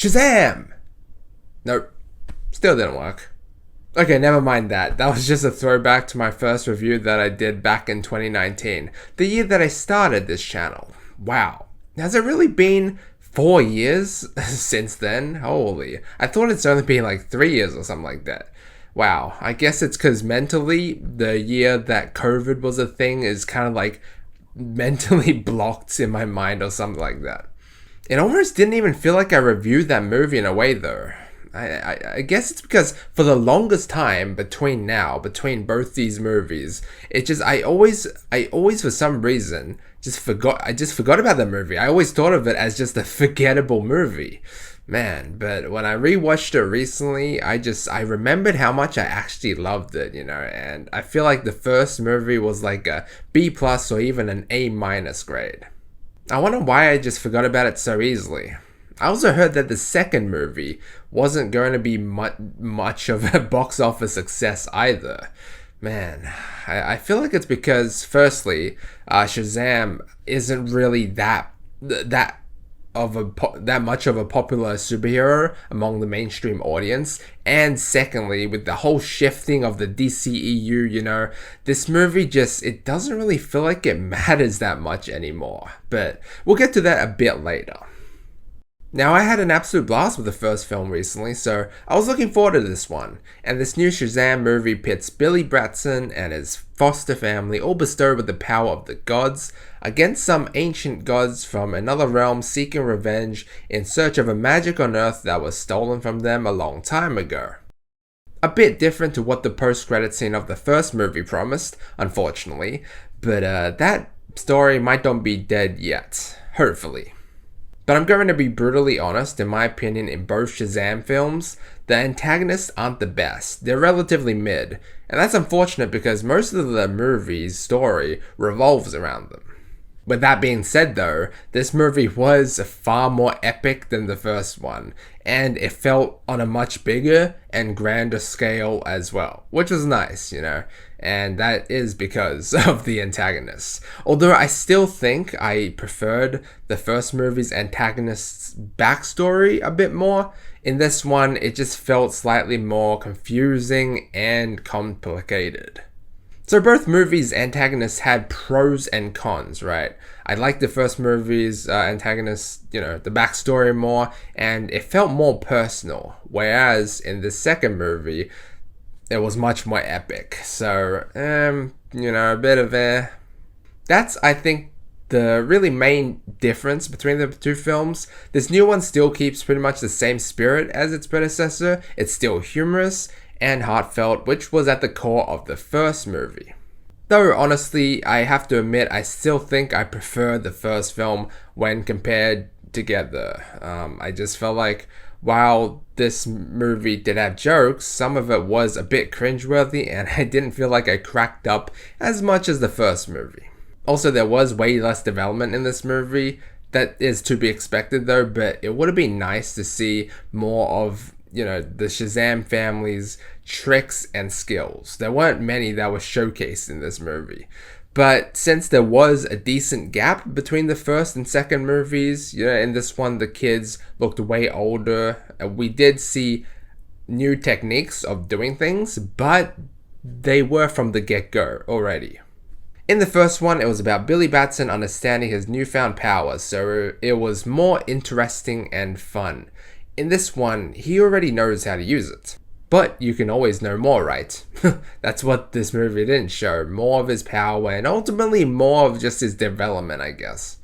Shazam! Nope, still didn't work. Okay, never mind that. That was just a throwback to my first review that I did back in 2019, the year that I started this channel. Wow. Has it really been 4 years since then? Holy. I thought it's only been like 3 years or something like that. Wow. I guess it's because mentally, the year that COVID was a thing is kind of like mentally blocked in my mind or something like that. It almost didn't even feel like I reviewed that movie in a way though. I guess it's because for the longest time between both these movies, it just I always for some reason I just forgot about the movie. I always thought of it as just a forgettable movie. Man, but when I rewatched it recently, I remembered how much I actually loved it, and I feel like the first movie was like a B plus or even an A minus grade. I wonder why I just forgot about it so easily. I also heard that the second movie wasn't going to be much of a box office success either. Man, I feel like it's because, firstly, Shazam isn't really that much of a popular superhero among the mainstream audience, and secondly, with the whole shifting of the DCEU, this movie it doesn't really feel like it matters that much anymore. But we'll get to that a bit later. Now, I had an absolute blast with the first film recently, so I was looking forward to this one, and this new Shazam movie pits Billy Batson and his foster family, all bestowed with the power of the gods, against some ancient gods from another realm seeking revenge in search of a magic on Earth that was stolen from them a long time ago. A bit different to what the post-credit scene of the first movie promised, unfortunately, but that story might not be dead yet, hopefully. But I'm going to be brutally honest, in my opinion, in both Shazam films, the antagonists aren't the best. They're relatively mid, and that's unfortunate because most of the movie's story revolves around them. With that being said though, this movie was far more epic than the first one, and it felt on a much bigger and grander scale as well, which was nice, and that is because of the antagonists. Although I still think I preferred the first movie's antagonist's backstory a bit more, in this one it just felt slightly more confusing and complicated. So both movies' antagonists had pros and cons, right? I liked the first movie's antagonist, the backstory more, and it felt more personal. Whereas in the second movie, it was much more epic. So, a bit of a... That's, I think, the really main difference between the two films. This new one still keeps pretty much the same spirit as its predecessor. It's still humorous and heartfelt, which was at the core of the first movie. Though honestly, I have to admit I still think I prefer the first film when compared together. I just felt like while this movie did have jokes, some of it was a bit cringeworthy and I didn't feel like I cracked up as much as the first movie. Also, there was way less development in this movie. That is to be expected though, but it would have been nice to see more of the Shazam family's tricks and skills. There weren't many that were showcased in this movie. But since there was a decent gap between the first and second movies, in this one the kids looked way older. We did see new techniques of doing things, but they were from the get-go already. In the first one, it was about Billy Batson understanding his newfound powers, so it was more interesting and fun. In this one, he already knows how to use it. But you can always know more, right? That's what this movie didn't show. More of his power and ultimately more of just his development, I guess.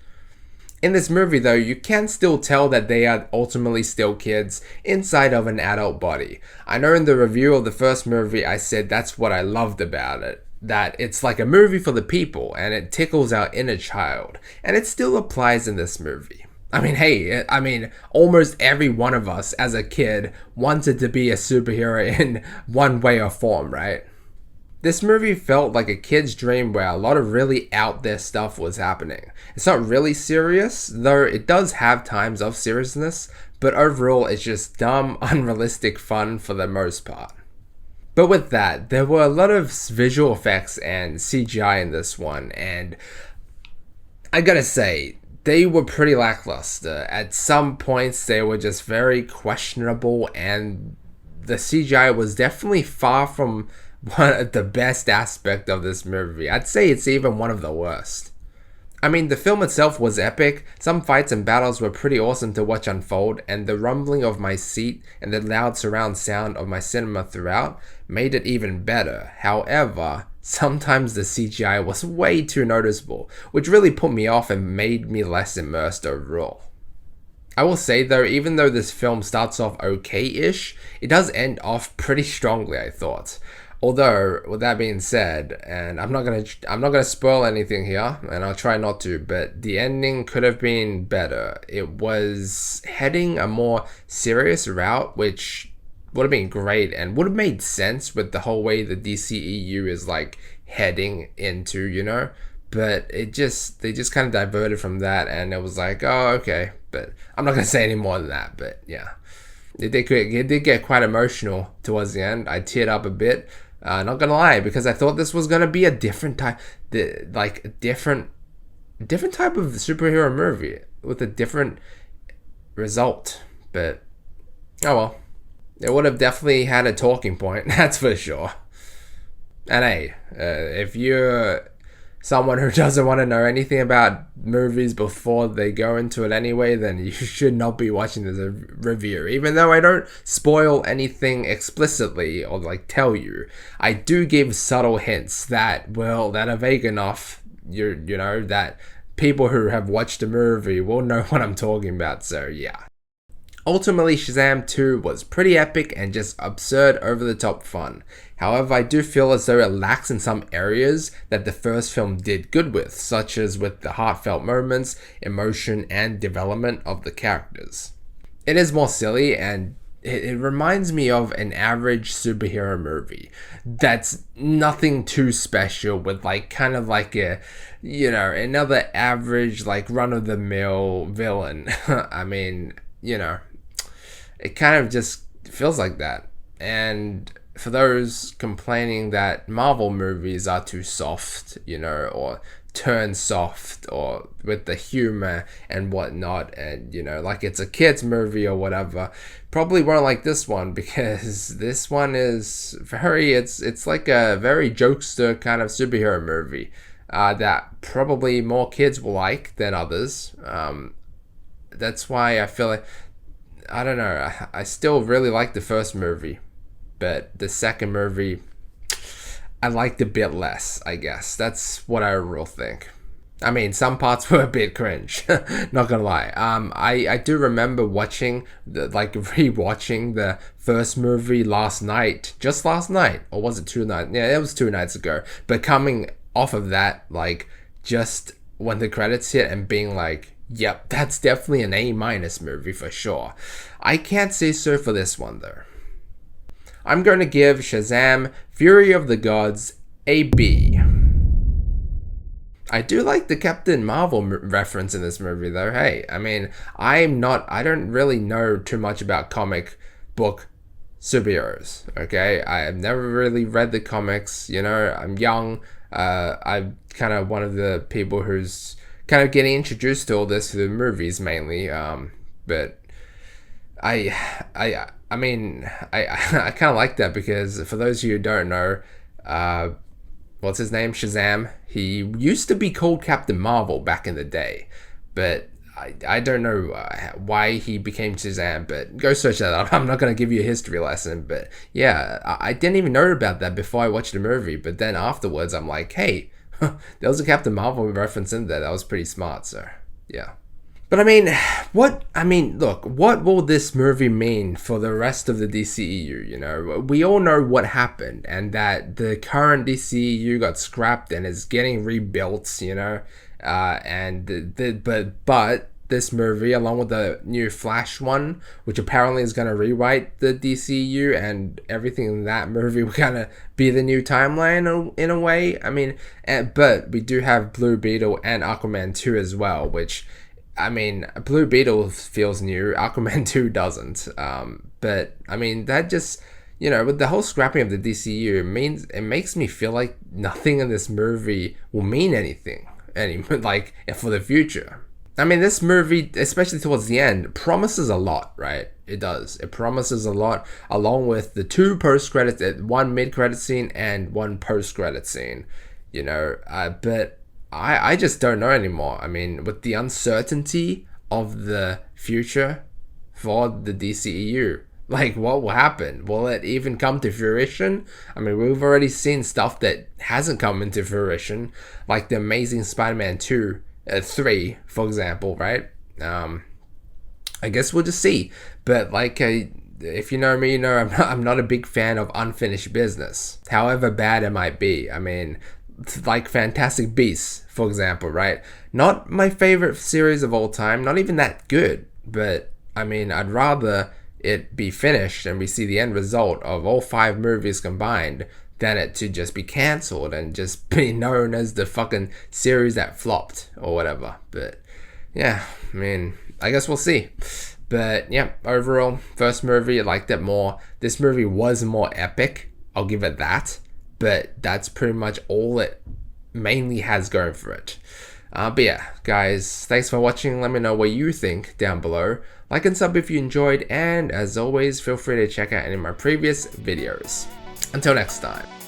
In this movie though, you can still tell that they are ultimately still kids inside of an adult body. I know in the review of the first movie I said that's what I loved about it. That it's like a movie for the people and it tickles our inner child. And it still applies in this movie. Almost every one of us as a kid wanted to be a superhero in one way or form, right? This movie felt like a kid's dream where a lot of really out there stuff was happening. It's not really serious, though it does have times of seriousness, but overall it's just dumb, unrealistic fun for the most part. But with that, there were a lot of visual effects and CGI in this one, and I gotta say, they were pretty lackluster. At some points, they were just very questionable, and the CGI was definitely far from one of the best aspect of this movie. I'd say it's even one of the worst. I mean, the film itself was epic. Some fights and battles were pretty awesome to watch unfold, and the rumbling of my seat and the loud surround sound of my cinema throughout made it even better. However, sometimes the CGI was way too noticeable, which really put me off and made me less immersed overall. I will say though, even though this film starts off okay-ish, it does end off pretty strongly, I thought. Although, with that being said, and I'm not gonna spoil anything here, and I'll try not to, but the ending could have been better. It was heading a more serious route, which would have been great and would have made sense with the whole way the DCEU is like heading into, you know. But they just kind of diverted from that, and it was like, oh, okay. But I'm not gonna say any more than that. But yeah, it did get quite emotional towards the end. I teared up a bit. Not gonna lie, because I thought this was gonna be a different type, different type of superhero movie with a different result. But oh well, it would have definitely had a talking point, that's for sure. And hey, if you're someone who doesn't want to know anything about movies before they go into it anyway, then you should not be watching this review. Even though I don't spoil anything explicitly or like tell you, I do give subtle hints that are vague enough, you know, that people who have watched the movie will know what I'm talking about. So yeah. Ultimately, Shazam 2 was pretty epic and just absurd, over-the-top fun. However, I do feel as though it lacks in some areas that the first film did good with, such as with the heartfelt moments, emotion, and development of the characters. It is more silly, and it reminds me of an average superhero movie that's nothing too special, with like kind of like a, you know, another average like run-of-the-mill villain. I mean, you know, it kind of just feels like that. And for those complaining that Marvel movies are too soft, you know, or turn soft, or with the humor and whatnot, and, you know, like it's a kid's movie or whatever, probably won't like this one, because this one is very, it's like a very jokester kind of superhero movie that probably more kids will like than others. That's why I feel like, I don't know, I still really like the first movie, but the second movie I liked a bit less, I guess. That's what I really think. I mean, some parts were a bit cringe, not gonna lie. I do remember rewatching the first movie just last night, or was it 2 nights? Yeah, it was 2 nights ago. But coming off of that, like, just when the credits hit and being like, yep, that's definitely an A- movie for sure. I can't say so for this one though. I'm going to give Shazam! Fury of the Gods a B. I do like the Captain Marvel reference in this movie though. Hey, I mean, I don't really know too much about comic book superheroes, okay? I've never really read the comics, you know, I'm young. I'm kind of one of the people who's kind of getting introduced to all this through the movies mainly, but I mean, I kind of like that, because for those of you who don't know, what's his name? Shazam. He used to be called Captain Marvel back in the day, but I don't know why he became Shazam, but go search that up. I'm not going to give you a history lesson, but yeah, I didn't even know about that before I watched the movie, but then afterwards I'm like, hey, there was a Captain Marvel reference in there. That was pretty smart, so yeah. But what will this movie mean for the rest of the DCEU? You know, we all know what happened, and that the current DCEU got scrapped and is getting rebuilt, you know, but this movie, along with the new Flash one, which apparently is going to rewrite the DCU, and everything in that movie will kind of be the new timeline in a way. I mean, but we do have Blue Beetle and Aquaman 2 as well, which, I mean, Blue Beetle feels new, Aquaman 2 doesn't. But, I mean, that just, you know, with the whole scrapping of the DCU, it makes me feel like nothing in this movie will mean anything, like, for the future. I mean, this movie, especially towards the end, promises a lot, right? It does. It promises a lot, along with the 2 post-credits, 1 mid-credit scene and 1 post-credit scene, you know. But I just don't know anymore. I mean, with the uncertainty of the future for the DCEU, like, what will happen? Will it even come to fruition? I mean, we've already seen stuff that hasn't come into fruition, like the Amazing Spider-Man 3, for example, right? I guess we'll just see. But like, if you know me, you know I'm not a big fan of unfinished business, however bad it might be. I mean, like Fantastic Beasts, for example, right? Not my favorite series of all time, not even that good, but I mean, I'd rather it be finished and we see the end result of all 5 movies combined than it to just be cancelled and just be known as the fucking series that flopped or whatever. But yeah, I mean, I guess we'll see. But yeah, overall, first movie, I liked it more. This movie was more epic, I'll give it that. But that's pretty much all it mainly has going for it. But yeah, guys, thanks for watching. Let me know what you think down below. Like and sub if you enjoyed, and as always, feel free to check out any of my previous videos. Until next time.